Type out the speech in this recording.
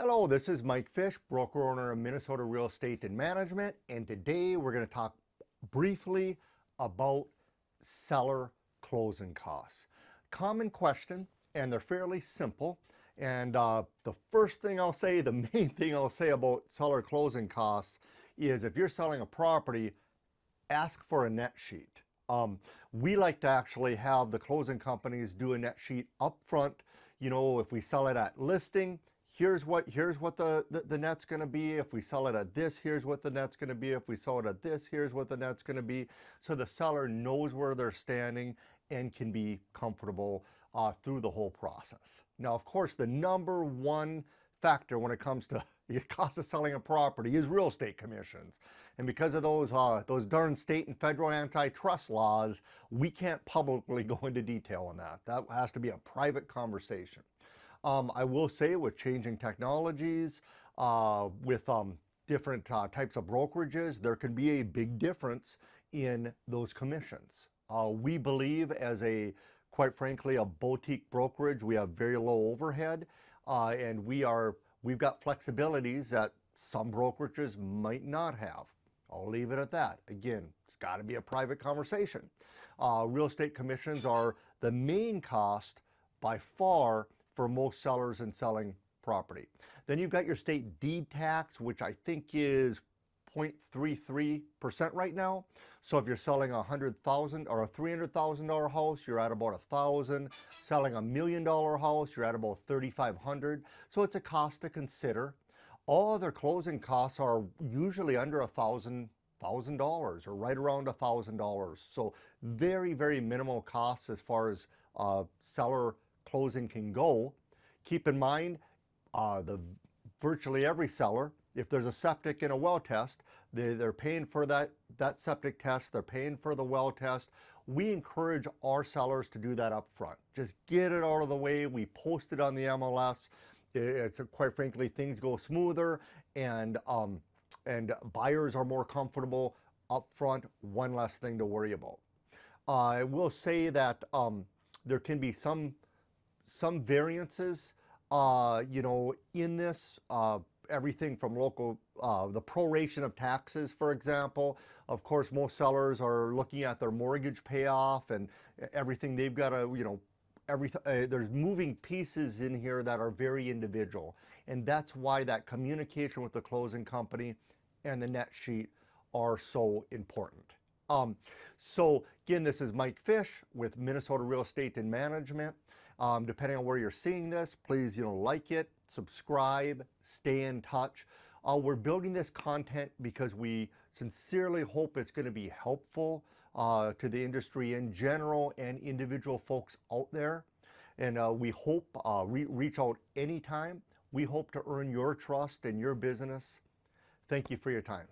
Hello, this is Mike Fish, broker owner of Minnesota Real Estate and Management, and today we're going to talk briefly about seller closing costs. Common question, and they're fairly simple. And the first thing I'll say, the main thing I'll say about seller closing costs is if you're selling a property, ask for a net sheet. We like to actually have the closing companies do a net sheet up front. You know, if we sell it at listing, here's what the net's going to be. If we sell it at this, here's what the net's going to be. If we sell it at this, here's what the net's going to be. So the seller knows where they're standing and can be comfortable through the whole process. Now, of course, the number one factor when it comes to the cost of selling a property is real estate commissions. And because of those darn state and federal antitrust laws, we can't publicly go into detail on that. That has to be a private conversation. I will say with changing technologies, with different types of brokerages, there can be a big difference in those commissions. We believe as quite frankly, a boutique brokerage, we have very low overhead, and we've got flexibilities that some brokerages might not have. I'll leave it at that. Again, it's got to be a private conversation. Real estate commissions are the main cost by far for most sellers in selling property. Then you've got your state deed tax, which I think is 0.33% right now. So if you're selling a $100,000 or a $300,000 house, you're at about $1,000. Selling a $1 million house, you're at about $3,500. So it's a cost to consider. All other closing costs are usually under $1,000 or right around $1,000. So very, very minimal costs as far as seller closing can go. Keep in mind, virtually every seller, if there's a septic and a well test, they're paying for that septic test, they're paying for the well test. We encourage our sellers to do that up front. Just get it out of the way. We post it on the MLS. It's quite frankly, things go smoother, and buyers are more comfortable up front. One less thing to worry about. I will say that there can be some variances, in this. Everything from local, the proration of taxes, for example. Of course, most sellers are looking at their mortgage payoff and everything they've got to, there's moving pieces in here that are very individual. And that's why that communication with the closing company and the net sheet are so important. So again, this is Mike Fish with Minnesota Real Estate and Management. Depending on where you're seeing this, please, like it, subscribe, stay in touch. We're building this content because we sincerely hope it's going to be helpful to the industry in general and individual folks out there. And we hope, reach out anytime. We hope to earn your trust and your business. Thank you for your time.